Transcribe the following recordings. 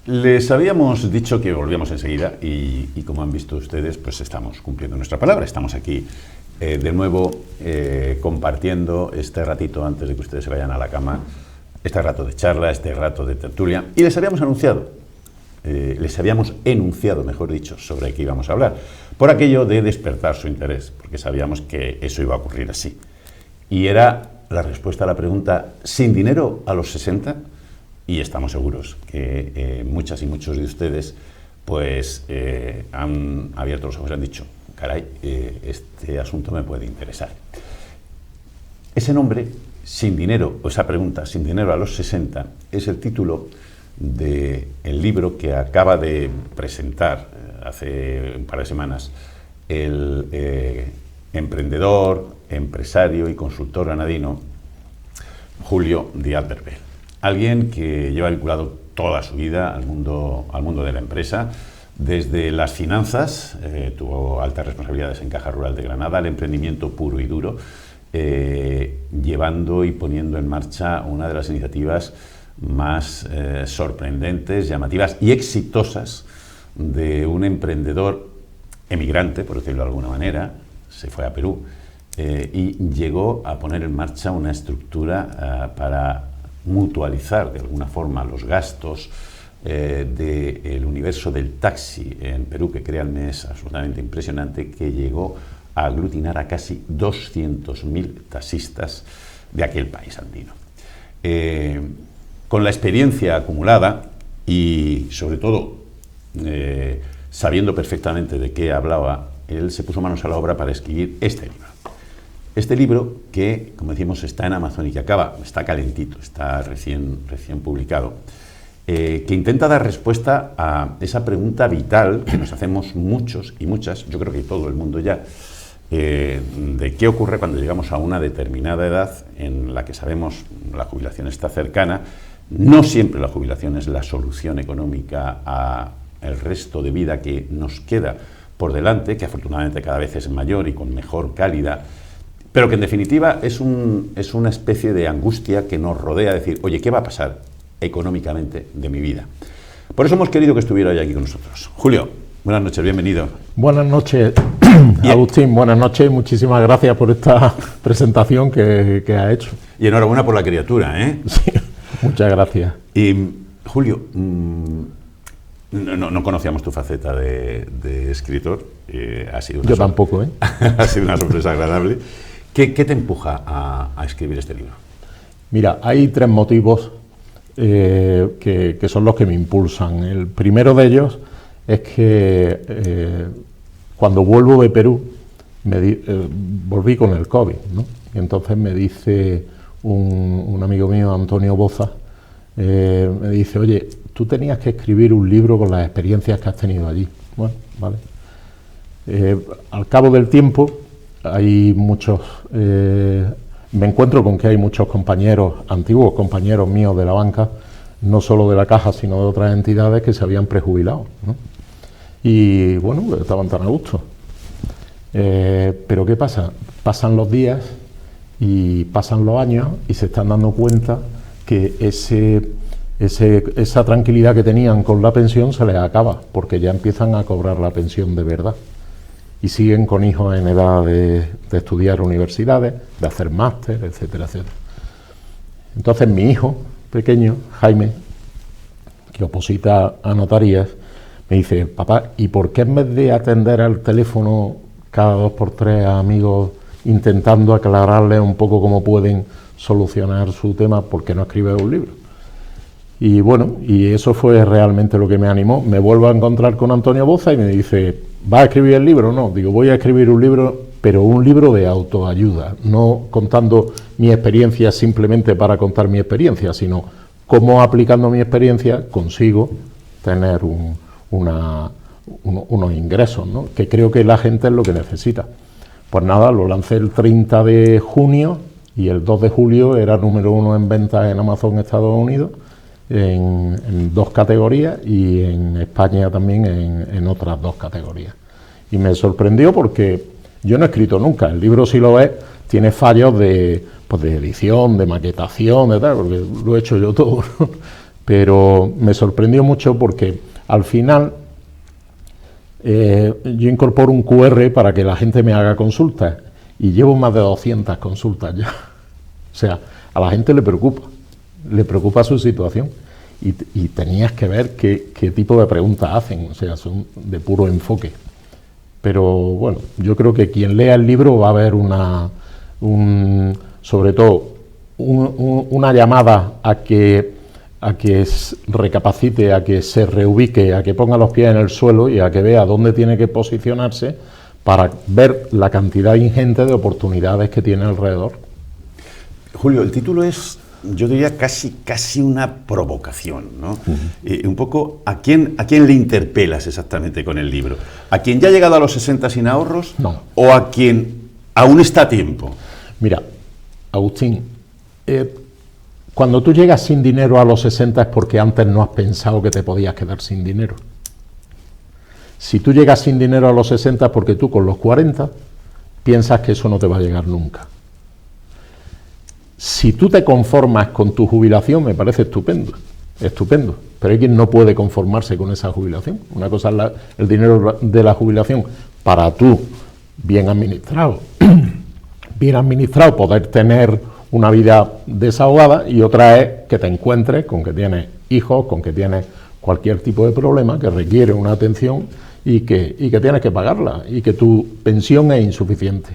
Les habíamos dicho que volvíamos enseguida y como han visto ustedes, pues estamos cumpliendo nuestra palabra. Estamos aquí de nuevo compartiendo este ratito antes de que ustedes se vayan a la cama, este rato de charla, este rato de tertulia. Y les habíamos enunciado, mejor dicho, sobre qué íbamos a hablar, por aquello de despertar su interés, porque sabíamos que eso iba a ocurrir así. Y era la respuesta a la pregunta, ¿sin dinero a los 60? Y estamos seguros que muchas y muchos de ustedes pues han abierto los ojos y han dicho, caray, este asunto me puede interesar. Ese nombre, Sin dinero, o esa pregunta, Sin dinero a los 60, es el título del libro que acaba de presentar hace un par de semanas el emprendedor, empresario y consultor granadino Julio Díaz Verbel. Alguien que lleva vinculado toda su vida al mundo de la empresa, desde las finanzas, tuvo altas responsabilidades en Caja Rural de Granada, el emprendimiento puro y duro, llevando y poniendo en marcha una de las iniciativas más sorprendentes, llamativas y exitosas de un emprendedor emigrante, por decirlo de alguna manera, se fue a Perú y llegó a poner en marcha una estructura para mutualizar de alguna forma los gastos del universo del taxi en Perú, que créanme es absolutamente impresionante, que llegó a aglutinar a casi 200.000 taxistas de aquel país andino. Con la experiencia acumulada y sobre todo sabiendo perfectamente de qué hablaba, él se puso manos a la obra para escribir este libro. Este libro que, como decimos, está en Amazon y que está calentito, está recién publicado, que intenta dar respuesta a esa pregunta vital que nos hacemos muchos y muchas, yo creo que todo el mundo ya, de qué ocurre cuando llegamos a una determinada edad en la que sabemos la jubilación está cercana. No siempre la jubilación es la solución económica al resto de vida que nos queda por delante, que afortunadamente cada vez es mayor y con mejor calidad, pero que en definitiva es una especie de angustia que nos rodea, decir, oye, ¿qué va a pasar económicamente de mi vida? Por eso hemos querido que estuviera hoy aquí con nosotros. Julio, buenas noches, bienvenido. Buenas noches, Agustín, buenas noches, muchísimas gracias por esta presentación que ha hecho. Y enhorabuena por la criatura, ¿eh? Sí, muchas gracias. Y, Julio, no conocíamos tu faceta de escritor. Ha sido yo tampoco, ¿eh? Ha sido una sorpresa agradable. ¿Qué te empuja a escribir este libro? Mira, hay tres motivos que son los que me impulsan. El primero de ellos es que cuando vuelvo de Perú, volví con el COVID, ¿no? Y entonces me dice un amigo mío, Antonio Boza, me dice, oye, tú tenías que escribir un libro con las experiencias que has tenido allí. Bueno, vale. Al cabo del tiempo, hay muchos, me encuentro con que hay muchos compañeros, antiguos compañeros míos de la banca, no solo de la Caja, sino de otras entidades que se habían prejubilado, ¿no? Y bueno, estaban tan a gusto. Pero ¿qué pasa? Pasan los días y pasan los años y se están dando cuenta que esa tranquilidad que tenían con la pensión se les acaba, porque ya empiezan a cobrar la pensión de verdad. Y siguen con hijos en edad de estudiar universidades, de hacer máster, etcétera, etcétera. Entonces mi hijo pequeño, Jaime, que oposita a notarías, me dice, papá, ¿y por qué en vez de atender al teléfono cada 2 por 3 a amigos intentando aclararles un poco cómo pueden solucionar su tema, por qué no escribes un libro? Y bueno, y eso fue realmente lo que me animó. Me vuelvo a encontrar con Antonio Boza y me dice, ¿vas a escribir el libro? No, digo, voy a escribir un libro, pero un libro de autoayuda, no contando mi experiencia simplemente para contar mi experiencia, sino cómo aplicando mi experiencia consigo tener unos ingresos, ¿no? Que creo que la gente es lo que necesita. Pues nada, lo lancé el 30 de junio y el 2 de julio era número 1 en ventas en Amazon Estados Unidos, en 2 categorías y en España también en otras 2 categorías. Y me sorprendió porque yo no he escrito nunca, el libro, si lo ves, tiene fallos de edición, de maquetación, de tal, porque lo he hecho yo todo, ¿no? pero me sorprendió mucho porque al final yo incorporo un QR para que la gente me haga consultas y llevo más de 200 consultas ya. O sea, a la gente le preocupa su situación y tenías que ver qué tipo de preguntas hacen, o sea, son de puro enfoque. Pero bueno, yo creo que quien lea el libro va a ver sobre todo una llamada a que recapacite, a que se reubique, a que ponga los pies en el suelo y a que vea dónde tiene que posicionarse para ver la cantidad ingente de oportunidades que tiene alrededor. Julio, el título es, yo diría, casi una provocación, ¿no? Un poco, ¿a quién le interpelas exactamente con el libro? ¿A quien ya ha llegado a los 60 sin ahorros? No. ¿O a quien aún está a tiempo? Mira, Agustín, cuando tú llegas sin dinero a los 60 es porque antes no has pensado que te podías quedar sin dinero. Si tú llegas sin dinero a los 60 es porque tú con los 40 piensas que eso no te va a llegar nunca. Si tú te conformas con tu jubilación, me parece estupendo, pero hay quien no puede conformarse con esa jubilación. Una cosa es el dinero de la jubilación para tú, bien administrado, poder tener una vida desahogada, y otra es que te encuentres con que tienes hijos, con que tienes cualquier tipo de problema que requiere una atención y que tienes que pagarla y que tu pensión es insuficiente.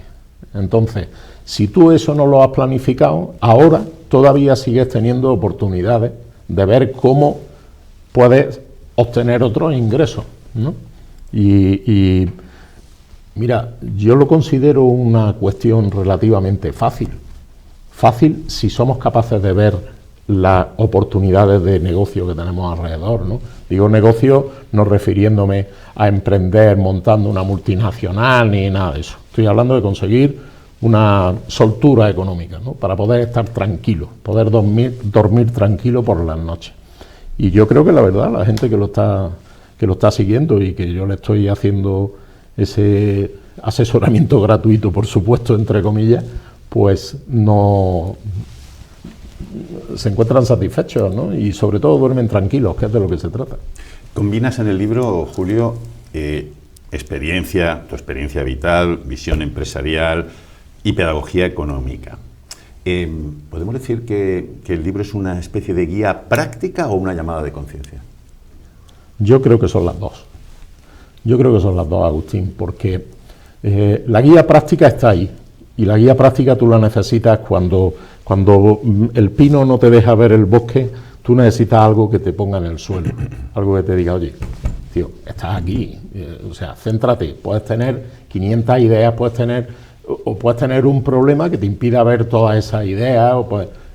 Entonces, si tú eso no lo has planificado, ahora todavía sigues teniendo oportunidades de ver cómo puedes obtener otros ingresos, ¿no? Y mira, yo lo considero una cuestión relativamente fácil si somos capaces de ver las oportunidades de negocio que tenemos alrededor, ¿no? Digo negocio no refiriéndome a emprender montando una multinacional ni nada de eso. Estoy hablando de conseguir una soltura económica, ¿no? Para poder estar tranquilo, poder dormir tranquilo por las noches. Y yo creo que la verdad, la gente que lo está siguiendo y que yo le estoy haciendo ese asesoramiento gratuito, por supuesto, entre comillas, pues no se encuentran satisfechos, ¿no? Y sobre todo duermen tranquilos, que es de lo que se trata. Combinas en el libro, Julio, tu experiencia vital, visión empresarial y pedagogía económica. ¿Podemos decir que el libro es una especie de guía práctica o una llamada de conciencia? Yo creo que son las dos. Agustín, porque la guía práctica está ahí, y la guía práctica tú la necesitas cuando el pino no te deja ver el bosque. Tú necesitas algo que te ponga en el suelo, algo que te diga, oye, tío, estás aquí, o sea, céntrate, puedes tener 500 ideas, puedes tener un problema que te impida ver todas esas ideas,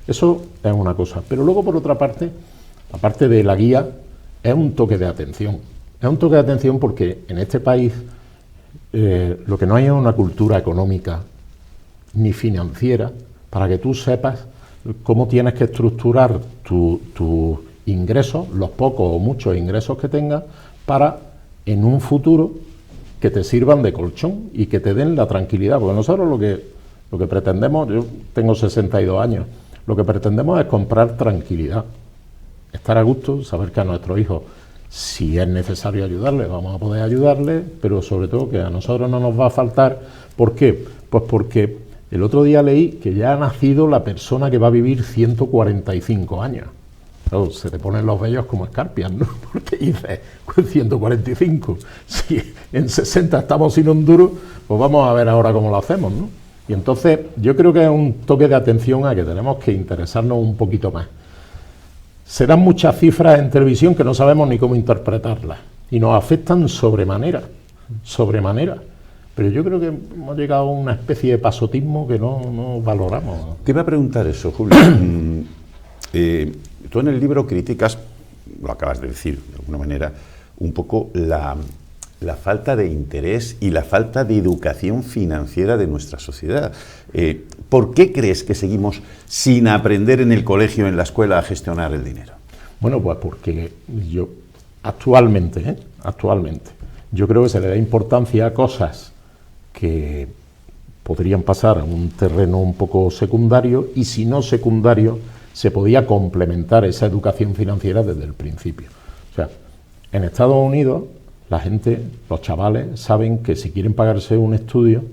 eso es una cosa. Pero luego, por otra parte, aparte de la guía, es un toque de atención. Es un toque de atención porque en este país lo que no hay es una cultura económica ni financiera para que tú sepas cómo tienes que estructurar tus ingresos, los pocos o muchos ingresos que tengas, para en un futuro que te sirvan de colchón y que te den la tranquilidad. Porque nosotros lo que pretendemos, yo tengo 62 años, lo que pretendemos es comprar tranquilidad, estar a gusto, saber que a nuestros hijos, si es necesario ayudarles, vamos a poder ayudarles, pero sobre todo que a nosotros no nos va a faltar. ¿Por qué? Pues porque el otro día leí que ya ha nacido la persona que va a vivir 145 años. Claro, se te ponen los vellos como escarpias, ¿no? Porque dices, 145, si en 60 estamos sin un duro, pues vamos a ver ahora cómo lo hacemos, ¿no? Y entonces yo creo que es un toque de atención a que tenemos que interesarnos un poquito más. Se dan muchas cifras en televisión que no sabemos ni cómo interpretarlas y nos afectan sobremanera. Pero yo creo que hemos llegado a una especie de pasotismo que no valoramos. Te iba a preguntar eso, Julio. Tú en el libro criticas, lo acabas de decir de alguna manera, un poco la falta de interés y la falta de educación financiera de nuestra sociedad. ¿Por qué crees que seguimos sin aprender en el colegio, en la escuela, a gestionar el dinero? Bueno, pues porque yo actualmente, yo creo que se le da importancia a cosas que podrían pasar a un terreno un poco secundario, y si no secundario, se podía complementar esa educación financiera desde el principio. O sea, en Estados Unidos la gente, los chavales, saben que si quieren pagarse un estudio,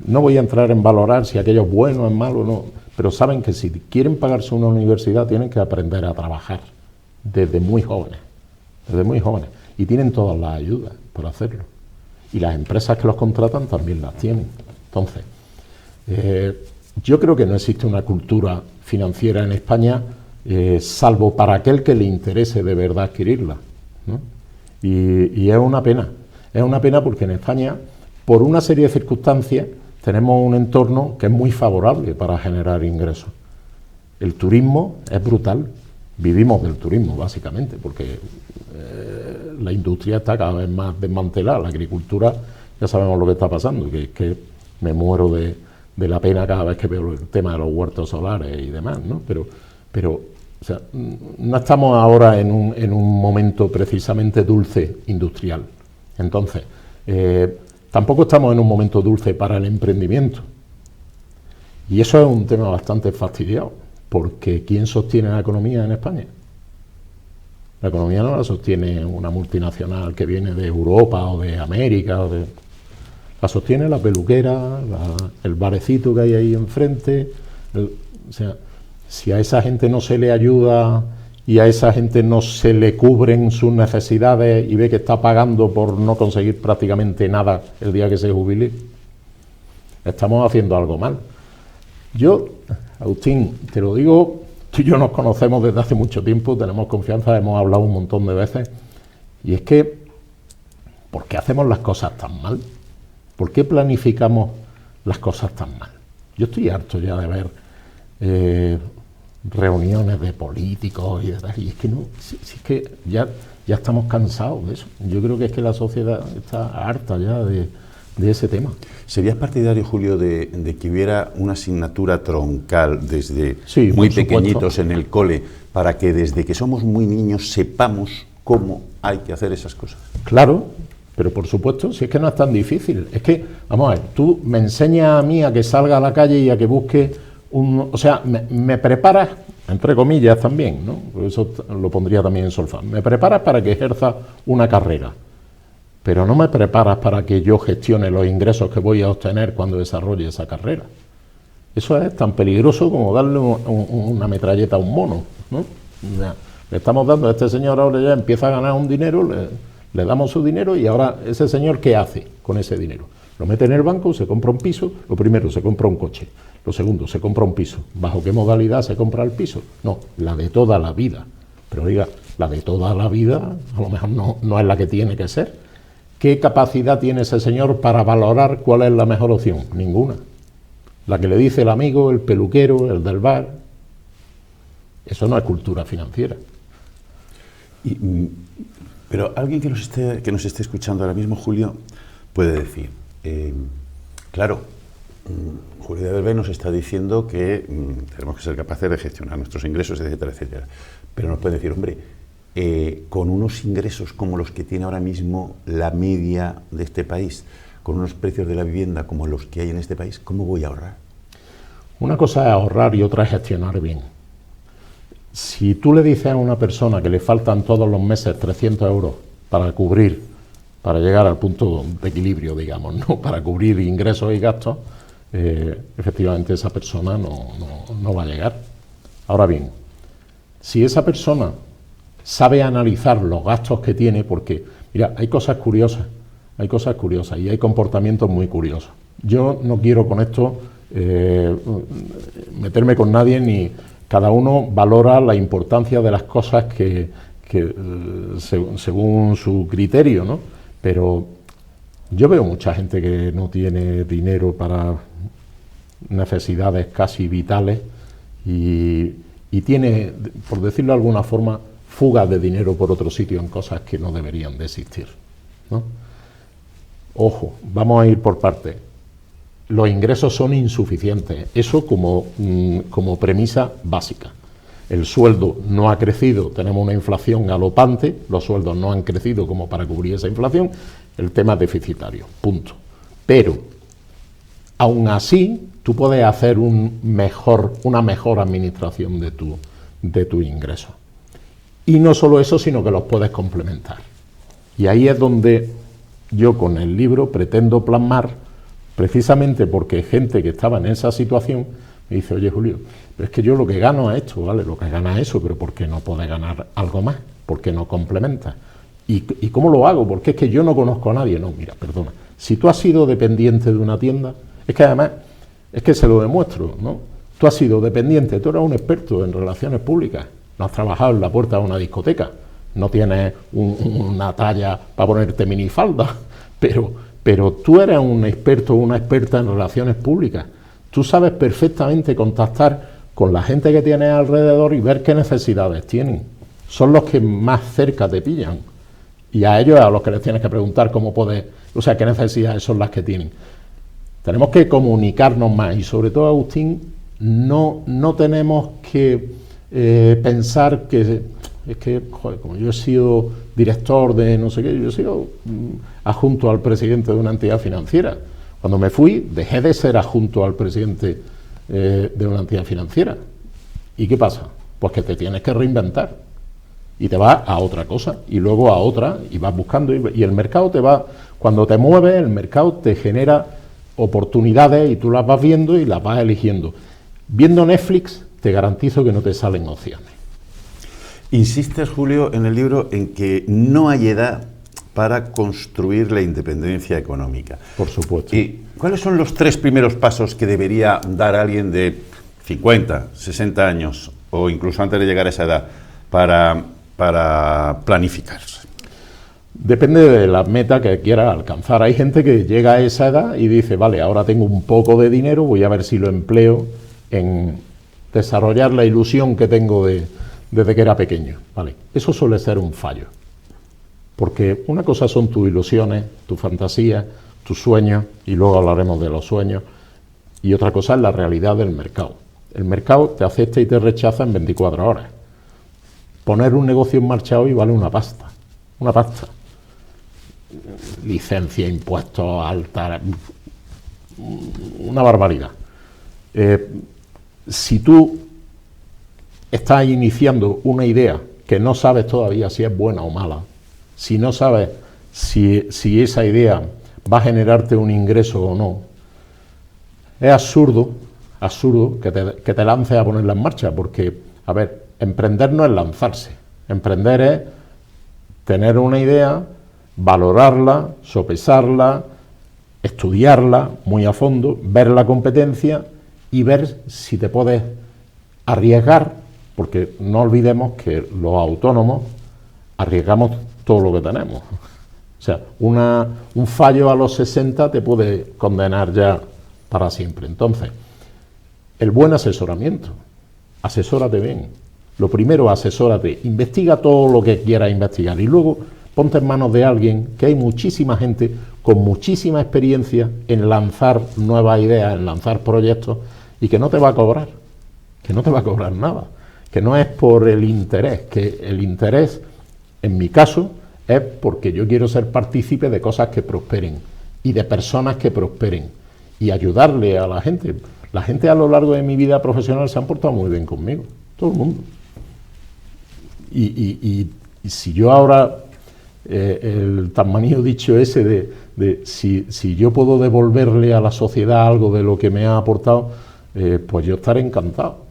no voy a entrar en valorar si aquello es bueno o es malo, no, pero saben que si quieren pagarse una universidad tienen que aprender a trabajar desde muy jóvenes, y tienen todas las ayudas para hacerlo. Y las empresas que los contratan también las tienen. Entonces, yo creo que no existe una cultura financiera en España, salvo para aquel que le interese de verdad adquirirla, ¿no? Y es una pena porque en España, por una serie de circunstancias, tenemos un entorno que es muy favorable para generar ingresos. El turismo es brutal, vivimos del turismo básicamente, porque la industria está cada vez más desmantelada, la agricultura, ya sabemos lo que está pasando, que es que me muero de la pena cada vez que veo el tema de los huertos solares y demás, ¿no? Pero o sea, no estamos ahora en un momento precisamente dulce industrial. Entonces, tampoco estamos en un momento dulce para el emprendimiento. Y eso es un tema bastante fastidiado, porque ¿quién sostiene la economía en España? La economía no la sostiene una multinacional que viene de Europa o de América, la sostiene la peluquera, el barecito que hay ahí enfrente. O sea, si a esa gente no se le ayuda y a esa gente no se le cubren sus necesidades y ve que está pagando por no conseguir prácticamente nada el día que se jubile, estamos haciendo algo mal. Yo, Agustín, te lo digo, tú y yo nos conocemos desde hace mucho tiempo, tenemos confianza, hemos hablado un montón de veces, y es que, ¿por qué hacemos las cosas tan mal? ¿Por qué planificamos las cosas tan mal? Yo estoy harto ya de ver reuniones de políticos y es que no, si es que ya estamos cansados de eso. Yo creo que es que la sociedad está harta ya de ese tema. ¿Serías partidario, Julio, de que hubiera una asignatura troncal desde sí, muy pequeñitos en el cole, para que desde que somos muy niños sepamos cómo hay que hacer esas cosas? Claro, pero por supuesto, si es que no es tan difícil. Es que, vamos a ver, tú me enseñas a mí a que salga a la calle y a que busque o sea, me preparas, entre comillas también, ¿no? Por eso lo pondría también en solfán. Me preparas para que ejerza una carrera, pero no me preparas para que yo gestione los ingresos que voy a obtener cuando desarrolle esa carrera. Eso es tan peligroso como darle una metralleta a un mono, ¿no? Le estamos dando a este señor, ahora ya empieza a ganar un dinero, le damos su dinero y ahora ese señor, ¿qué hace con ese dinero? Lo mete en el banco, se compra un piso, lo primero, se compra un coche, lo segundo, se compra un piso. ¿Bajo qué modalidad se compra el piso? No, la de toda la vida. Pero diga, la de toda la vida a lo mejor no es la que tiene que ser. ¿Qué capacidad tiene ese señor para valorar cuál es la mejor opción? Ninguna. La que le dice el amigo, el peluquero, el del bar. Eso no es cultura financiera. Pero alguien que nos esté escuchando ahora mismo, Julio, puede decir, claro, Julio de Verbey nos está diciendo que tenemos que ser capaces de gestionar nuestros ingresos, etcétera, etcétera. Pero nos puede decir, hombre, con unos ingresos como los que tiene ahora mismo la media de este país, con unos precios de la vivienda como los que hay en este país, ¿cómo voy a ahorrar? Una cosa es ahorrar y otra es gestionar bien. Si tú le dices a una persona que le faltan todos los meses 300 euros para cubrir, para llegar al punto de equilibrio, digamos, ¿no? Para cubrir ingresos y gastos, efectivamente esa persona no va a llegar. Ahora bien, si esa persona sabe analizar los gastos que tiene, porque, mira, hay cosas curiosas y hay comportamientos muy curiosos. Yo no quiero con esto meterme con nadie, ni cada uno valora la importancia de las cosas que según su criterio, ¿no? Pero yo veo mucha gente que no tiene dinero para necesidades casi vitales y tiene, por decirlo de alguna forma, fugas de dinero por otro sitio en cosas que no deberían de existir, ¿no? Ojo, vamos a ir por partes. Los ingresos son insuficientes, eso como premisa básica. El sueldo no ha crecido, tenemos una inflación galopante, los sueldos no han crecido como para cubrir esa inflación, el tema es deficitario, punto. Pero, aún así, tú puedes hacer una mejor administración de de tus ingresos. Y no solo eso, sino que los puedes complementar. Y ahí es donde yo con el libro pretendo plasmar, precisamente porque gente que estaba en esa situación me dice, oye Julio, pero es que yo lo que gano es esto, ¿vale? Lo que gana es eso, pero ¿por qué no puedes ganar algo más? ¿Por qué no complementas? ¿Y cómo lo hago? Porque es que yo no conozco a nadie. No, mira, perdona, si tú has sido dependiente de una tienda, es que además, es que se lo demuestro, ¿no? Tú has sido dependiente, tú eres un experto en relaciones públicas, no has trabajado en la puerta de una discoteca, no tienes una talla para ponerte minifalda, pero tú eres un experto o una experta en relaciones públicas. Tú sabes perfectamente contactar con la gente que tienes alrededor y ver qué necesidades tienen. Son los que más cerca te pillan. Y a ellos es a los que les tienes que preguntar cómo puedes, o sea, qué necesidades son las que tienen. Tenemos que comunicarnos más y sobre todo, Agustín, no tenemos que pensar que es que, joder, como yo he sido director de no sé qué, yo he sido adjunto al presidente de una entidad financiera. Cuando me fui, dejé de ser adjunto al presidente de una entidad financiera. ¿Y qué pasa? Pues que te tienes que reinventar. Y te vas a otra cosa, y luego a otra, y vas buscando, y el mercado te va, cuando te mueves, el mercado te genera oportunidades, y tú las vas viendo y las vas eligiendo. Viendo Netflix, te garantizo que no te salen opciones. Insistes, Julio, en el libro en que no hay edad para construir la independencia económica. Por supuesto. ¿Y cuáles son los 3 primeros pasos que debería dar alguien de 50, 60 años, o incluso antes de llegar a esa edad, para planificarse? Depende de la meta que quiera alcanzar. Hay gente que llega a esa edad y dice, vale, ahora tengo un poco de dinero, voy a ver si lo empleo en desarrollar la ilusión que tengo desde que era pequeño. Vale, eso suele ser un fallo. Porque una cosa son tus ilusiones, tus fantasías, tus sueños, y luego hablaremos de los sueños, y otra cosa es la realidad del mercado. El mercado te acepta y te rechaza en 24 horas. Poner un negocio en marcha hoy vale una pasta. Licencia, impuestos, alta, una barbaridad. Si tú estás iniciando una idea que no sabes todavía si es buena o mala, si no sabes si esa idea va a generarte un ingreso o no, es absurdo que te lances a ponerla en marcha, porque, a ver, emprender no es lanzarse, emprender es tener una idea, valorarla, sopesarla, estudiarla muy a fondo, ver la competencia y ver si te puedes arriesgar, porque no olvidemos que los autónomos arriesgamos todo lo que tenemos. O sea, un fallo a los 60 te puede condenar ya para siempre. Entonces, el buen asesoramiento, asesórate bien. Lo primero, asesórate, investiga todo lo que quieras investigar y luego ponte en manos de alguien, que hay muchísima gente con muchísima experiencia en lanzar nuevas ideas, en lanzar proyectos, y que no te va a cobrar nada, que no es por el interés, que el interés, en mi caso, es porque yo quiero ser partícipe de cosas que prosperen y de personas que prosperen y ayudarle a la gente. La gente a lo largo de mi vida profesional se han portado muy bien conmigo, todo el mundo. Y si yo ahora, el tan manío dicho ese de si yo puedo devolverle a la sociedad algo de lo que me ha aportado, pues yo estaré encantado.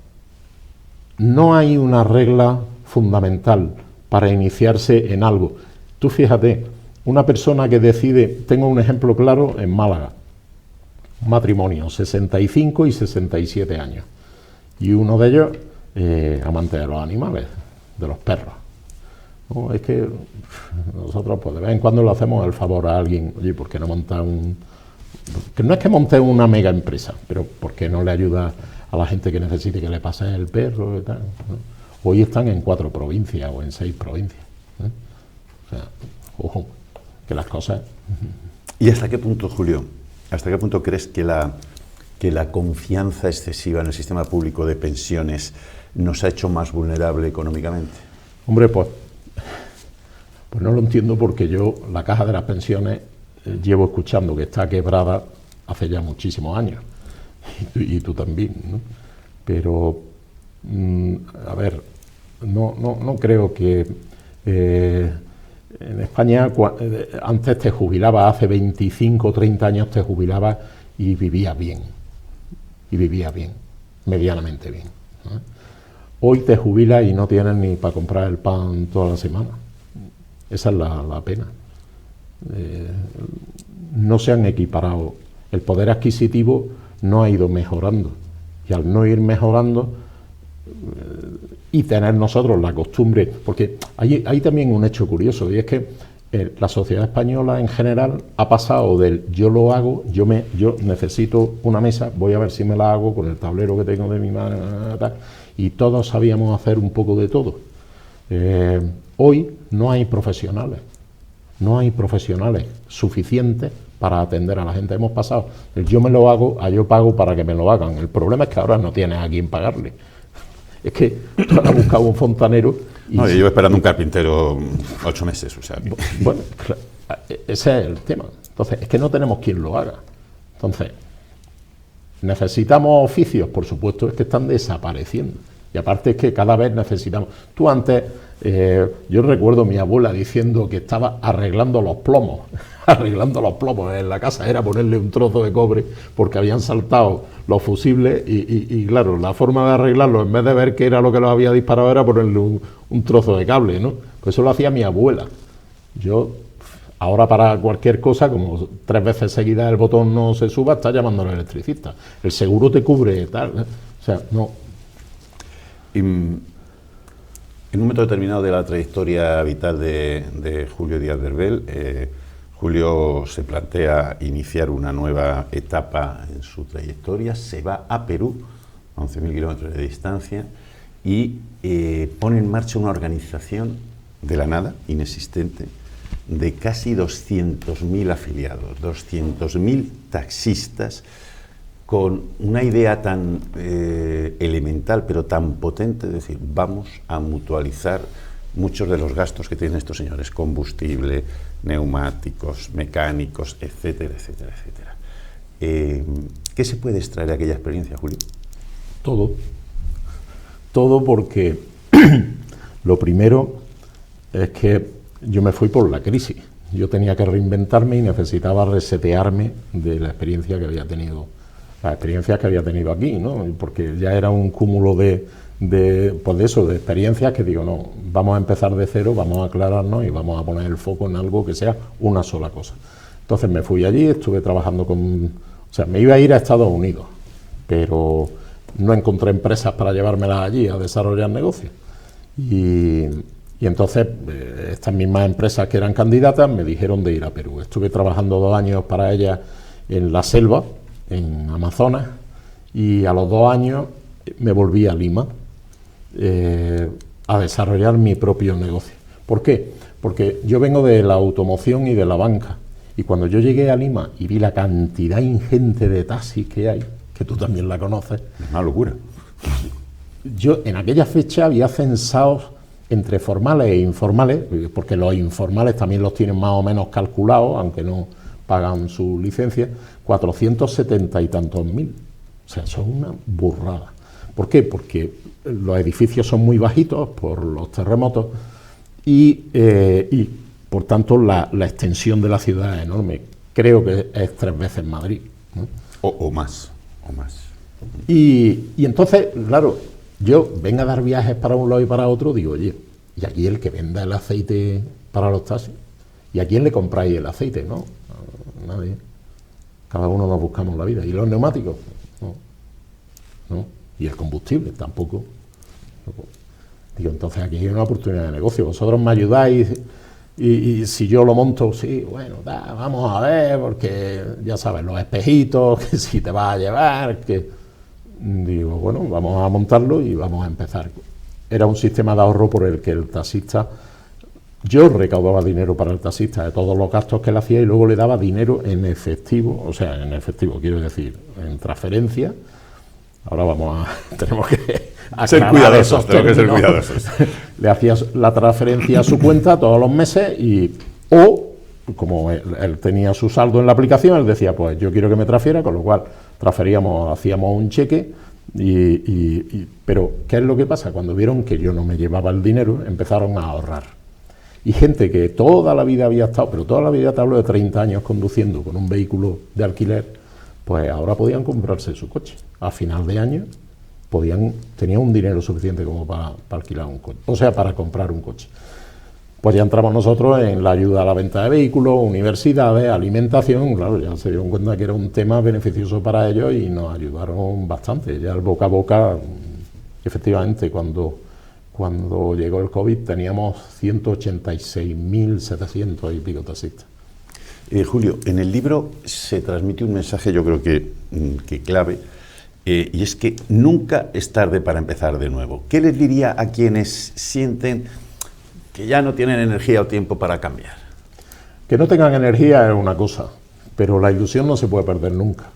No hay una regla fundamental para iniciarse en algo. Tú fíjate, una persona que decide, tengo un ejemplo claro en Málaga, un matrimonio, 65 y 67 años, y uno de ellos amante de los animales, de los perros. No, es que nosotros pues de vez en cuando le hacemos el favor a alguien, oye, ¿por qué no monta que no es que monte una mega empresa, pero ¿por qué no le ayuda a la gente que necesite que le pase el perro y tal, ¿no? Hoy están en 4 provincias o en 6 provincias, ¿eh? O sea, ojo, que las cosas... ¿Y hasta qué punto, Julio, hasta qué punto crees que la confianza excesiva en el sistema público de pensiones nos ha hecho más vulnerable económicamente? Hombre, pues no lo entiendo, porque yo la caja de las pensiones llevo escuchando que está quebrada hace ya muchísimos años, y tú también, ¿no? Pero, a ver, No creo que en España antes te jubilabas, hace 25 o 30 años te jubilabas y vivías bien, medianamente bien, ¿no? Hoy te jubilas y no tienes ni para comprar el pan toda la semana. Esa es la pena. No se han equiparado. El poder adquisitivo no ha ido mejorando. Y al no ir mejorando y tener nosotros la costumbre, porque hay también un hecho curioso, y es que la sociedad española en general ha pasado del yo lo hago, yo necesito una mesa, voy a ver si me la hago con el tablero que tengo de mi madre, y todos sabíamos hacer un poco de todo. Hoy no hay profesionales suficientes para atender a la gente. Hemos pasado el yo me lo hago a yo pago para que me lo hagan. El problema es que ahora no tienes a quién pagarle. Es que tú has buscado un fontanero y... No, yo llevo esperando un carpintero 8 meses, o sea... Bueno, ese es el tema. Entonces, es que no tenemos quien lo haga. Entonces, ¿necesitamos oficios? Por supuesto, es que están desapareciendo. Y aparte es que cada vez necesitamos... Tú antes, yo recuerdo a mi abuela diciendo que estaba arreglando los plomos en la casa, era ponerle un trozo de cobre porque habían saltado los fusibles y claro, la forma de arreglarlo, en vez de ver qué era lo que los había disparado, era ponerle un trozo de cable, ¿no? Pues eso lo hacía mi abuela. Yo, ahora para cualquier cosa, como 3 veces seguidas el botón no se suba, está llamando al electricista. El seguro te cubre tal, o sea, no... En un momento determinado de la trayectoria vital de Julio Díaz de Herbel, Julio se plantea iniciar una nueva etapa en su trayectoria, se va a Perú, a 11.000 kilómetros de distancia, y pone en marcha una organización de la nada, inexistente, de casi 200.000 afiliados, 200.000 taxistas, con una idea tan elemental, pero tan potente, de decir, vamos a mutualizar muchos de los gastos que tienen estos señores, combustible, neumáticos, mecánicos, etcétera, etcétera, etcétera. ¿Qué se puede extraer de aquella experiencia, Julio? Todo porque lo primero es que yo me fui por la crisis. Yo tenía que reinventarme y necesitaba resetearme de la experiencia que había tenido. Las experiencias que había tenido aquí, ¿no? Porque ya era un cúmulo de experiencias que digo, no, vamos a empezar de cero, vamos a aclararnos y vamos a poner el foco en algo que sea una sola cosa. Entonces me fui allí, estuve trabajando me iba a ir a Estados Unidos, pero no encontré empresas para llevármelas allí a desarrollar negocios. Y entonces estas mismas empresas que eran candidatas me dijeron de ir a Perú. Estuve trabajando 2 años para ellas en la selva, en Amazonas, y a los 2 años me volví a Lima a desarrollar mi propio negocio. ¿Por qué? Porque yo vengo de la automoción y de la banca, y cuando yo llegué a Lima y vi la cantidad ingente de taxis que hay, que tú también la conoces... Es una locura. Yo en aquella fecha había censados entre formales e informales, porque los informales también los tienen más o menos calculados, aunque no pagan su licencia, 470 y tantos mil. O sea, son una burrada. ¿Por qué? Porque los edificios son muy bajitos por los terremotos y por tanto la extensión de la ciudad es enorme. Creo que es 3 veces Madrid, ¿no? O más. Y entonces, claro, yo vengo a dar viajes para un lado y para otro, digo, oye, ¿y aquí el que venda el aceite para los taxis? ¿Y a quién le compráis el aceite? No, a nadie. Cada uno nos buscamos la vida. ¿Y los neumáticos? No. Y el combustible tampoco. Digo, entonces aquí hay una oportunidad de negocio. Vosotros me ayudáis y si yo lo monto, sí, bueno, vamos a ver, porque ya sabes, los espejitos, que si te vas a llevar, que... Digo, bueno, vamos a montarlo y vamos a empezar. Era un sistema de ahorro por el que el taxista... Yo recaudaba dinero para el taxista de todos los gastos que él hacía y luego le daba dinero en efectivo, o sea, en efectivo, quiero decir, en transferencia. Ahora tenemos que ser cuidadosos, tenemos que ser cuidadosos. Le hacías la transferencia a su cuenta todos los meses o como él tenía su saldo en la aplicación, él decía, pues yo quiero que me transfiera, con lo cual hacíamos un cheque, Pero, ¿qué es lo que pasa? Cuando vieron que yo no me llevaba el dinero, empezaron a ahorrar. Y gente que toda la vida había estado, pero toda la vida te hablo de 30 años conduciendo con un vehículo de alquiler, pues ahora podían comprarse su coche. A final de año tenían un dinero suficiente como para alquilar un coche, o sea, para comprar un coche. Pues ya entramos nosotros en la ayuda a la venta de vehículos, universidades, alimentación. Claro, ya se dieron cuenta que era un tema beneficioso para ellos y nos ayudaron bastante. Ya el boca a boca, efectivamente, cuando llegó el COVID teníamos 186.700 y pico taxistas. Julio, en el libro se transmite un mensaje, yo creo que clave, y es que nunca es tarde para empezar de nuevo. ¿Qué les diría a quienes sienten que ya no tienen energía o tiempo para cambiar? Que no tengan energía es una cosa, pero la ilusión no se puede perder nunca.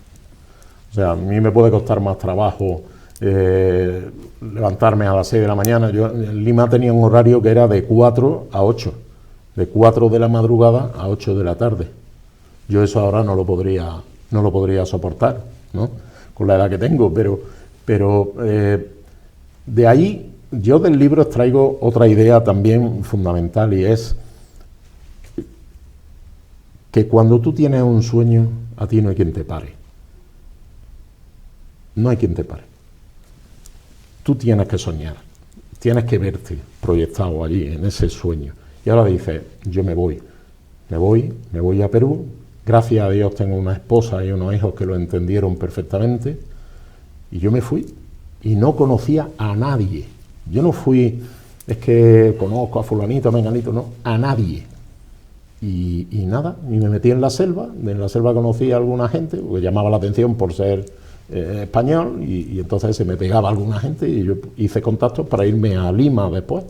O sea, a mí me puede costar más trabajo levantarme a las 6 de la mañana. Yo en Lima tenía un horario que era de 4 a 8, de 4 de la madrugada a 8 de la tarde. Yo eso ahora no lo podría soportar, ¿no? Con la edad que tengo, pero de ahí yo del libro extraigo otra idea también fundamental, y es que cuando tú tienes un sueño, a ti no hay quien te pare. No hay quien te pare. Tú tienes que soñar, tienes que verte proyectado allí, en ese sueño. Y ahora dices, yo me voy a Perú. Gracias a Dios tengo una esposa y unos hijos que lo entendieron perfectamente. Y yo me fui y no conocía a nadie. Yo no fui, es que conozco a fulanito, a menganito, no, a nadie. Y nada, y me metí en la selva conocí a alguna gente, porque llamaba la atención por ser español, y entonces se me pegaba alguna gente, y yo hice contactos para irme a Lima después.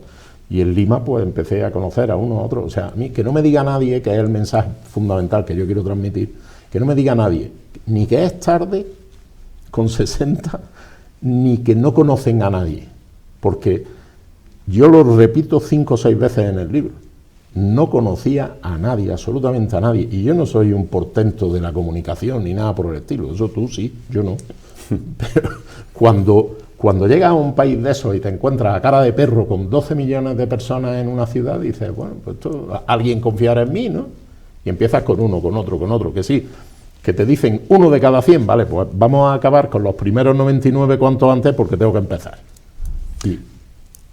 Y en Lima pues empecé a conocer a uno a otro. O sea, a mí que no me diga nadie, que es el mensaje fundamental que yo quiero transmitir, que no me diga nadie, ni que es tarde con 60, ni que no conocen a nadie. Porque yo lo repito 5 o 6 veces en el libro. No conocía a nadie, absolutamente a nadie. Y yo no soy un portento de la comunicación ni nada por el estilo. Eso tú sí, yo no. Pero cuando llegas a un país de esos y te encuentras a cara de perro con 12 millones de personas en una ciudad, dices, bueno, pues alguien confiará en mí, ¿no? Y empiezas con uno, con otro, que sí, que te dicen 1 de cada 100, vale, pues vamos a acabar con los primeros 99 cuanto antes porque tengo que empezar.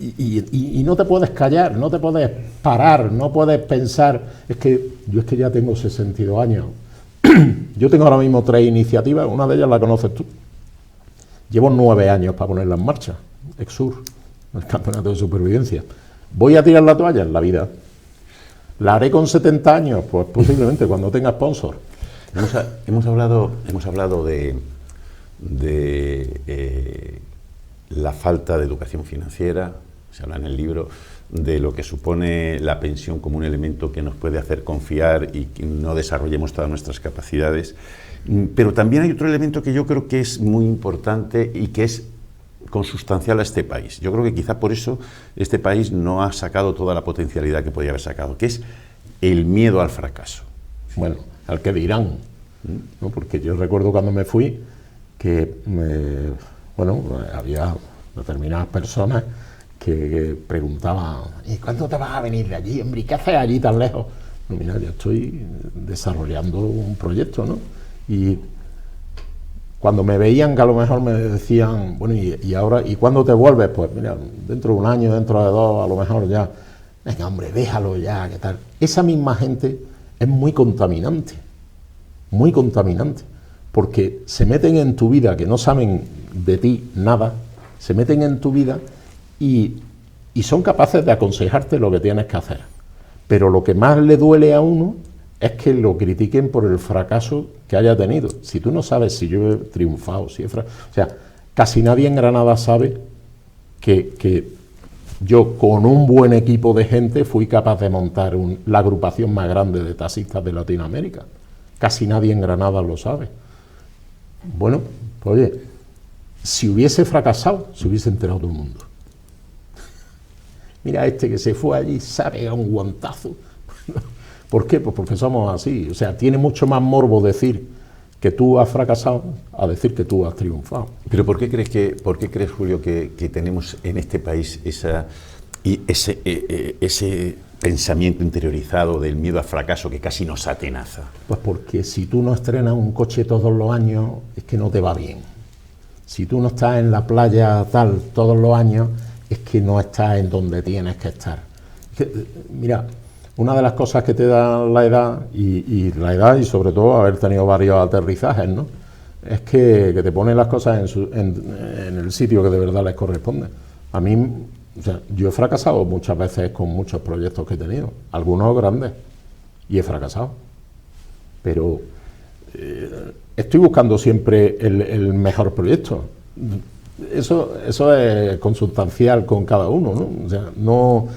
Y no te puedes callar, no te puedes parar, no puedes pensar, yo ya tengo 62 años. Yo tengo ahora mismo 3 iniciativas, una de ellas la conoces tú. Llevo 9 años para ponerla en marcha, Exur, el campeonato de supervivencia. ¿Voy a tirar la toalla? En la vida. ¿La haré con 70 años? Pues posiblemente, cuando tenga sponsor. Hemos hablado de la falta de educación financiera, se habla en el libro, de lo que supone la pensión como un elemento que nos puede hacer confiar y que no desarrollemos todas nuestras capacidades. Pero también hay otro elemento que yo creo que es muy importante y que es consustancial a este país. Yo creo que quizá por eso este país no ha sacado toda la potencialidad que podía haber sacado, que es el miedo al fracaso. Bueno, al que dirán, ¿no? Porque yo recuerdo cuando me fui que había determinadas personas que preguntaban, ¿y cuándo te vas a venir de allí, hombre? ¿Qué haces allí tan lejos? No, mira, yo estoy desarrollando un proyecto, ¿no? Y cuando me veían, que a lo mejor me decían, bueno, y ahora, ¿y cuándo te vuelves? Pues mira, dentro de un año, dentro de 2, a lo mejor ya, venga, hombre, déjalo ya, ¿qué tal? Esa misma gente es muy contaminante, porque se meten en tu vida, que no saben de ti nada, se meten en tu vida y son capaces de aconsejarte lo que tienes que hacer. Pero lo que más le duele a uno es que lo critiquen por el fracaso que haya tenido. Si tú no sabes si yo he triunfado, o sea, casi nadie en Granada sabe que yo con un buen equipo de gente fui capaz de montar la agrupación más grande de taxistas de Latinoamérica. Casi nadie en Granada lo sabe. Bueno, pues oye, si hubiese fracasado, se hubiese enterado todo el mundo. Mira, este que se fue allí, sabe a un guantazo. ¿Por qué? Pues porque somos así. O sea, tiene mucho más morbo decir que tú has fracasado a decir que tú has triunfado. Pero ¿por qué crees, Julio, que tenemos en este país ese pensamiento interiorizado del miedo al fracaso que casi nos atenaza? Pues porque si tú no estrenas un coche todos los años, es que no te va bien. Si tú no estás en la playa tal todos los años, es que no estás en donde tienes que estar. Mira, una de las cosas que te da la edad, y sobre todo haber tenido varios aterrizajes, ¿no?, es que te pone las cosas en el sitio que de verdad les corresponde. A mí, o sea, yo he fracasado muchas veces con muchos proyectos que he tenido, algunos grandes, y he fracasado. Pero estoy buscando siempre el mejor proyecto. Eso es consustancial con cada uno, ¿no? O sea, no...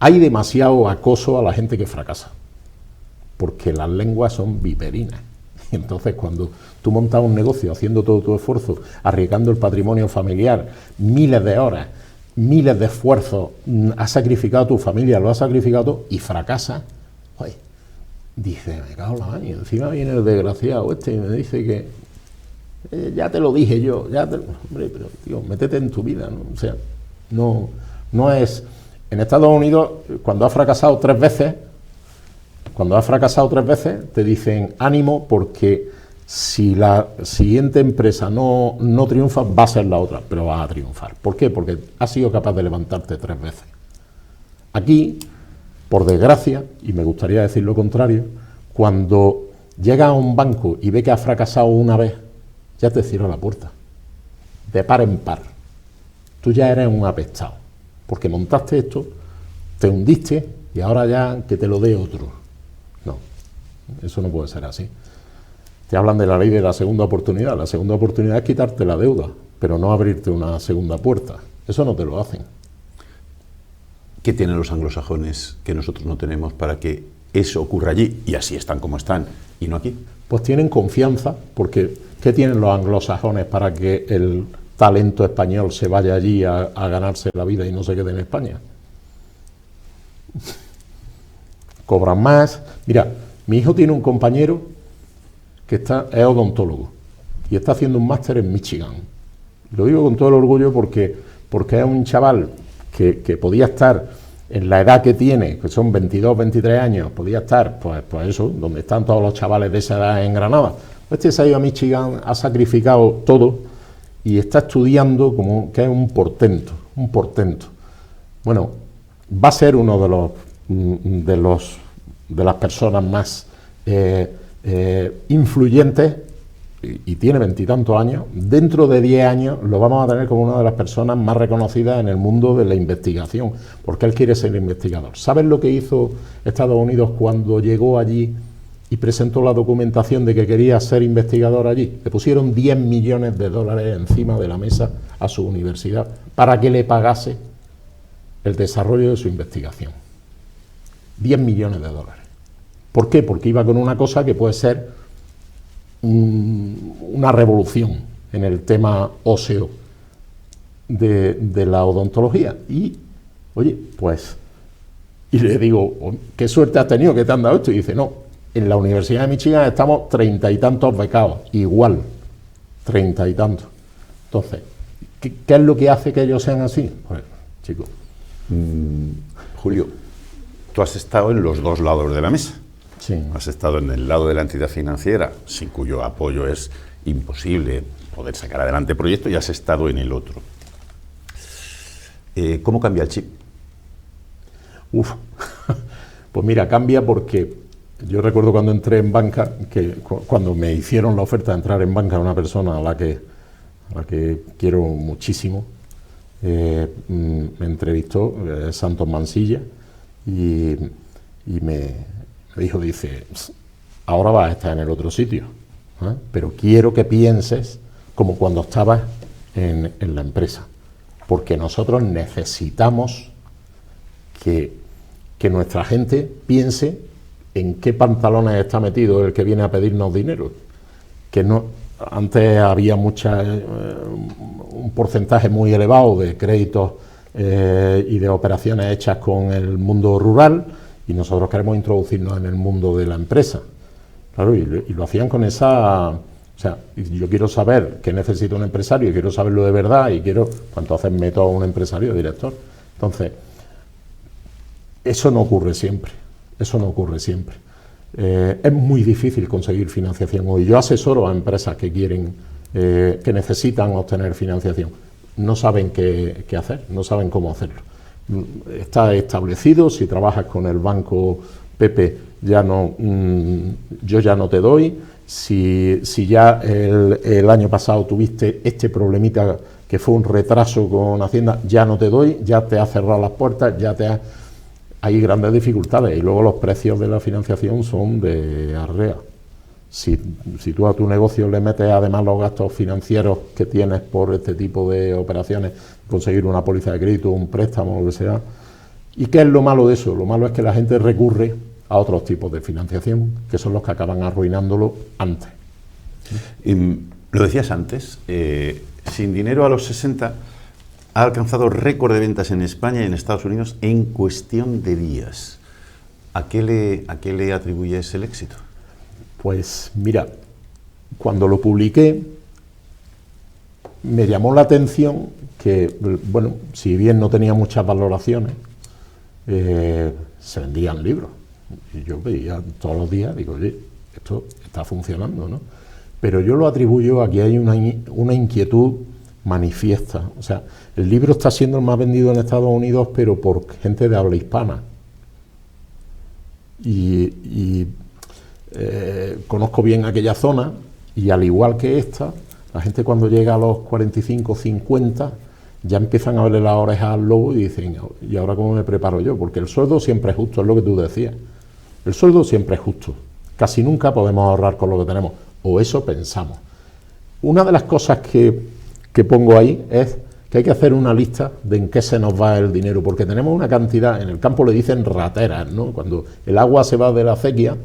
Hay demasiado acoso a la gente que fracasa, porque las lenguas son viperinas. Y entonces cuando tú montas un negocio haciendo todo tu esfuerzo, arriesgando el patrimonio familiar, miles de horas, miles de esfuerzos, has sacrificado a tu familia, lo has sacrificado todo, y fracasas, oye, dice, me cago en la mano, y encima viene el desgraciado este y me dice que ya te lo dije yo, hombre, pero tío, métete en tu vida, ¿no? O sea, no es... En Estados Unidos, cuando has fracasado tres veces, te dicen ánimo, porque si la siguiente empresa no triunfa, va a ser la otra, pero vas a triunfar. ¿Por qué? Porque has sido capaz de levantarte tres veces. Aquí, por desgracia, y me gustaría decir lo contrario, cuando llegas a un banco y ves que has fracasado una vez, ya te cierra la puerta, de par en par. Tú ya eres un apestado, porque montaste esto, te hundiste y ahora ya que te lo dé otro. No, eso no puede ser así. Te hablan de la ley de la segunda oportunidad. La segunda oportunidad es quitarte la deuda, pero no abrirte una segunda puerta. Eso no te lo hacen. ¿Qué tienen los anglosajones que nosotros no tenemos para que eso ocurra allí y así están como están y no aquí? Pues tienen confianza, porque ¿qué tienen los anglosajones para que el talento español se vaya allí a ganarse la vida y no se quede en España? Cobran más. Mira, mi hijo tiene un compañero que es odontólogo y está haciendo un máster en Michigan. Lo digo con todo el orgullo porque es un chaval que podía estar en la edad que tiene, que son 22, 23 años, podía estar, pues eso, donde están todos los chavales de esa edad en Granada. Este se ha ido a Michigan, ha sacrificado todo y está estudiando como que es un portento. Bueno, va a ser uno de las personas más influyentes, y tiene 20 y tantos años. Dentro de 10 años lo vamos a tener como una de las personas más reconocidas en el mundo de la investigación, porque él quiere ser investigador. ¿Sabes lo que hizo Estados Unidos cuando llegó allí y presentó la documentación de que quería ser investigador allí? Le pusieron $10 millones encima de la mesa a su universidad para que le pagase el desarrollo de su investigación. $10 millones. ¿Por qué? Porque iba con una cosa que puede ser una revolución en el tema óseo de la odontología. Y, oye, pues, y le digo, ¿qué suerte has tenido que te han dado esto? Y dice, no, en la Universidad de Michigan estamos 30 y tantos becados, igual, 30 y tantos. Entonces, ¿qué es lo que hace que ellos sean así? Pues, chicos. Julio, tú has estado en los dos lados de la mesa. Sí. Has estado en el lado de la entidad financiera, sin cuyo apoyo es imposible poder sacar adelante proyectos, y has estado en el otro. ¿Cómo cambia el chip? Pues mira, cambia porque yo recuerdo cuando entré en banca, que cuando me hicieron la oferta de entrar en banca, una persona a la que quiero muchísimo, me entrevistó, Santos Mansilla, y me dijo, dice, ahora vas a estar en el otro sitio, pero quiero que pienses como cuando estabas en la empresa, porque nosotros necesitamos que nuestra gente piense en qué pantalones está metido el que viene a pedirnos dinero. Que no, antes había un porcentaje muy elevado de créditos y de operaciones hechas con el mundo rural, y nosotros queremos introducirnos en el mundo de la empresa. Claro, y lo hacían con esa... O sea, yo quiero saber qué necesita un empresario y quiero saberlo de verdad y quiero... Pues entonces meto a un empresario director. Entonces, eso no ocurre siempre. Eso no ocurre siempre. Es muy difícil conseguir financiación hoy. Yo asesoro a empresas que quieren, que necesitan obtener financiación. No saben qué hacer, no saben cómo hacerlo. Está establecido, si trabajas con el banco Pepe, ya no, yo ya no te doy. Si ya el año pasado tuviste este problemita que fue un retraso con Hacienda, ya no te doy, ya te ha cerrado las puertas, hay grandes dificultades y luego los precios de la financiación son de arrea. Si tú a tu negocio le metes además los gastos financieros que tienes por este tipo de operaciones, conseguir una póliza de crédito, un préstamo, lo que sea. ¿Y qué es lo malo de eso? Lo malo es que la gente recurre a otros tipos de financiación, que son los que acaban arruinándolo antes. Lo decías antes, Sin Dinero a los 60 ha alcanzado récord de ventas en España y en Estados Unidos en cuestión de días. ¿A qué le atribuyes el éxito? Pues mira, cuando lo publiqué, me llamó la atención que, bueno, si bien no tenía muchas valoraciones, se vendían libros. Y yo veía todos los días, digo, oye, esto está funcionando, ¿no? Pero yo lo atribuyo a que hay una inquietud manifiesta. O sea, el libro está siendo el más vendido en Estados Unidos, pero por gente de habla hispana. Conozco bien aquella zona y al igual que esta, la gente cuando llega a los 45, 50, ya empiezan a verle las orejas al lobo y dicen, ¿y ahora cómo me preparo yo? Porque el sueldo siempre es justo, es lo que tú decías. El sueldo siempre es justo. Casi nunca podemos ahorrar con lo que tenemos, o eso pensamos. Una de las cosas que pongo ahí es que hay que hacer una lista de en qué se nos va el dinero, porque tenemos una cantidad, en el campo le dicen rateras, ¿no? Cuando el agua se va de la acequia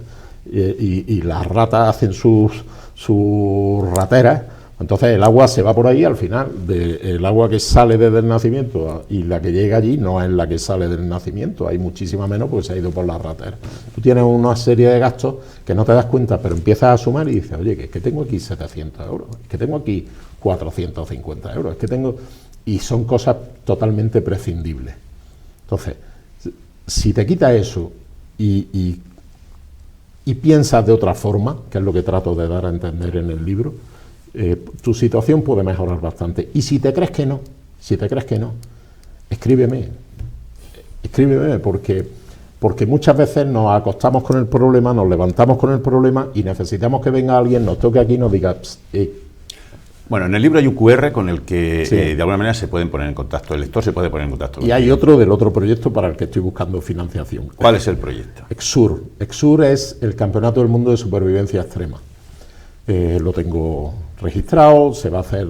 y las ratas hacen sus rateras, entonces el agua se va por ahí, al final, el agua que sale desde el nacimiento y la que llega allí no es la que sale del nacimiento, hay muchísima menos porque se ha ido por las rateras. Tú tienes una serie de gastos que no te das cuenta, pero empiezas a sumar y dices, oye, que es que tengo aquí 700 euros, es que tengo aquí 450 euros, es que tengo... Y son cosas totalmente prescindibles. Entonces, si te quitas eso y piensas de otra forma, que es lo que trato de dar a entender en el libro, tu situación puede mejorar bastante. Y si te crees que no, escríbeme, porque muchas veces nos acostamos con el problema, nos levantamos con el problema y necesitamos que venga alguien, nos toque aquí y nos diga... Bueno, en el libro hay un QR con el que sí, de alguna manera se pueden poner en contacto, el lector se puede poner en contacto. Y hay otro del otro proyecto para el que estoy buscando financiación. ¿Cuál es el proyecto? Exur. Exur es el Campeonato del Mundo de Supervivencia Extrema. Lo tengo registrado, se va a hacer,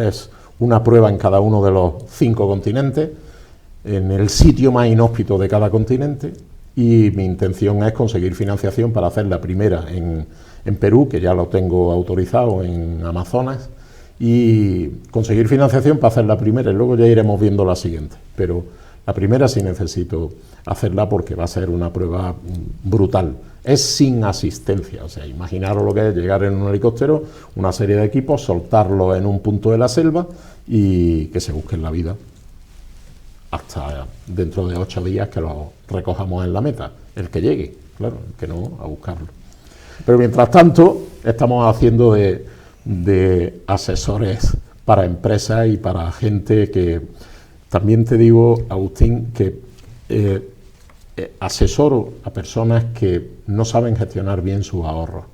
es una prueba en cada uno de los 5 continentes, en el sitio más inhóspito de cada continente, y mi intención es conseguir financiación para hacer la primera en Perú, que ya lo tengo autorizado en Amazonas, y conseguir financiación para hacer la primera y luego ya iremos viendo la siguiente. Pero la primera sí necesito hacerla porque va a ser una prueba brutal. Es sin asistencia, o sea, imaginaros lo que es llegar en un helicóptero, una serie de equipos, soltarlo en un punto de la selva y que se busquen la vida hasta dentro de 8 días que lo recojamos en la meta, el que llegue, claro, el que no, a buscarlo. Pero mientras tanto, estamos haciendo de asesores para empresas y para gente que, también te digo, Agustín, que asesoro a personas que no saben gestionar bien sus ahorros.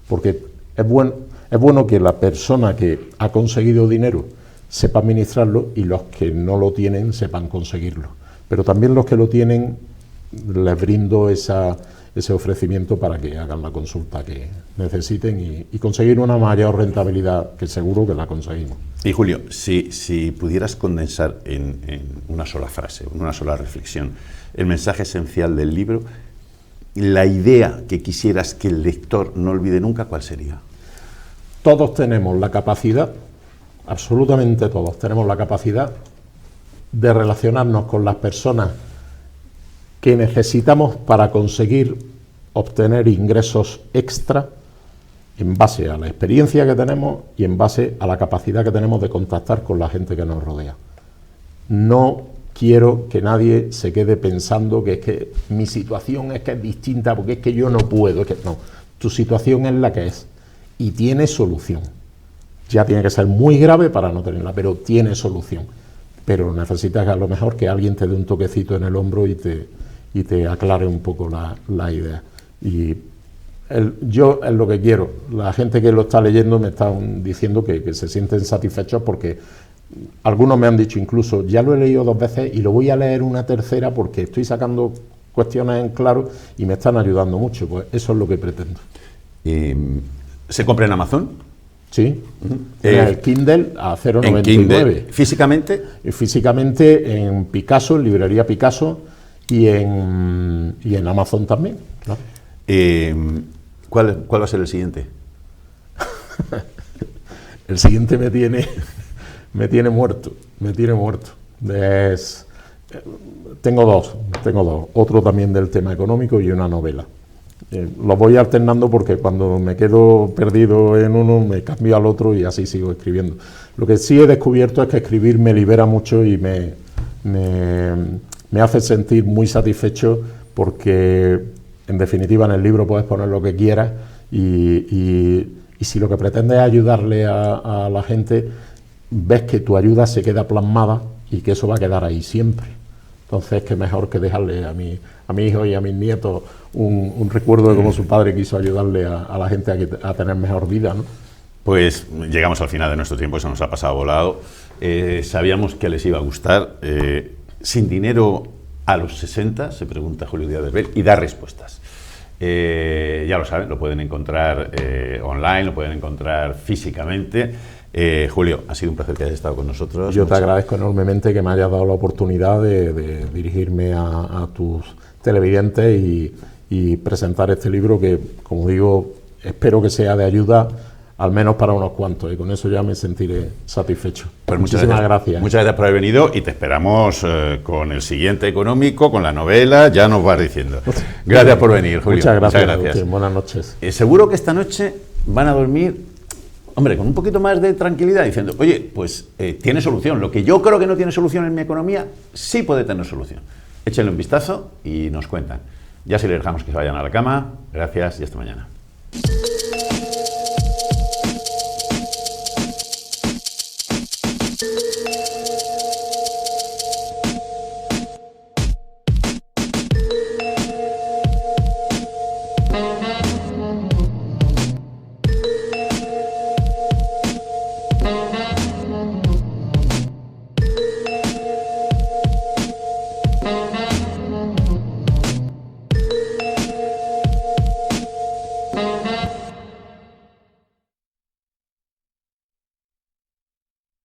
Porque es bueno que la persona que ha conseguido dinero sepa administrarlo y los que no lo tienen sepan conseguirlo. Pero también los que lo tienen, les brindo ese ofrecimiento para que hagan la consulta que necesiten y conseguir una mayor rentabilidad, que seguro que la conseguimos. Y Julio, si pudieras condensar en una sola frase, en una sola reflexión, el mensaje esencial del libro, la idea que quisieras que el lector no olvide nunca, ¿cuál sería? Todos tenemos la capacidad, absolutamente todos tenemos la capacidad de relacionarnos con las personas que necesitamos para conseguir obtener ingresos extra en base a la experiencia que tenemos y en base a la capacidad que tenemos de contactar con la gente que nos rodea. No quiero que nadie se quede pensando que es que mi situación es que es distinta, porque es que yo no puedo. Es que no, tu situación es la que es y tiene solución. Ya tiene que ser muy grave para no tenerla, pero tiene solución. Pero necesitas a lo mejor que alguien te dé un toquecito en el hombro y te aclare un poco la idea. Y yo es lo que quiero. La gente que lo está leyendo me está diciendo que se sienten satisfechos porque algunos me han dicho incluso, ya lo he leído 2 veces y lo voy a leer una tercera porque estoy sacando cuestiones en claro y me están ayudando mucho. Pues eso es lo que pretendo. ¿Se compra en Amazon? Sí, en el Kindle a 0,99. Kindle. ¿Físicamente? Físicamente en Picasso, en librería Picasso y en Amazon también, ¿no? ¿Cuál va a ser el siguiente? El siguiente me tiene muerto. Tengo dos. Otro también del tema económico y una novela. Los voy alternando porque cuando me quedo perdido en uno me cambio al otro y así sigo escribiendo. Lo que sí he descubierto es que escribir me libera mucho y me hace sentir muy satisfecho porque en definitiva en el libro puedes poner lo que quieras y si lo que pretendes es ayudarle a la gente, ves que tu ayuda se queda plasmada y que eso va a quedar ahí siempre. Entonces, qué mejor que dejarle a mi hijo y a mis nietos un recuerdo de cómo su padre quiso ayudarle a la gente a tener mejor vida, ¿no? Pues llegamos al final de nuestro tiempo, eso nos ha pasado volado. Sabíamos que les iba a gustar. Sin dinero a los 60, se pregunta Julio Díaz del Bel, y da respuestas. Ya lo saben, lo pueden encontrar online, lo pueden encontrar físicamente. Julio, ha sido un placer que hayas estado con nosotros. Yo te agradezco enormemente que me hayas dado la oportunidad de dirigirme a tus televidentes y presentar este libro que, como digo, espero que sea de ayuda al menos para unos cuantos, y con eso ya me sentiré satisfecho. Pues muchísimas gracias. Muchas gracias por haber venido y te esperamos con el siguiente económico, con la novela, ya nos vas diciendo. Gracias por venir, Julio. Muchas gracias. Buenas noches. Seguro que esta noche van a dormir, hombre, con un poquito más de tranquilidad, diciendo, oye, pues tiene solución. Lo que yo creo que no tiene solución en mi economía, sí puede tener solución. Échenle un vistazo y nos cuentan. Ya si les dejamos que se vayan a la cama, gracias y hasta mañana.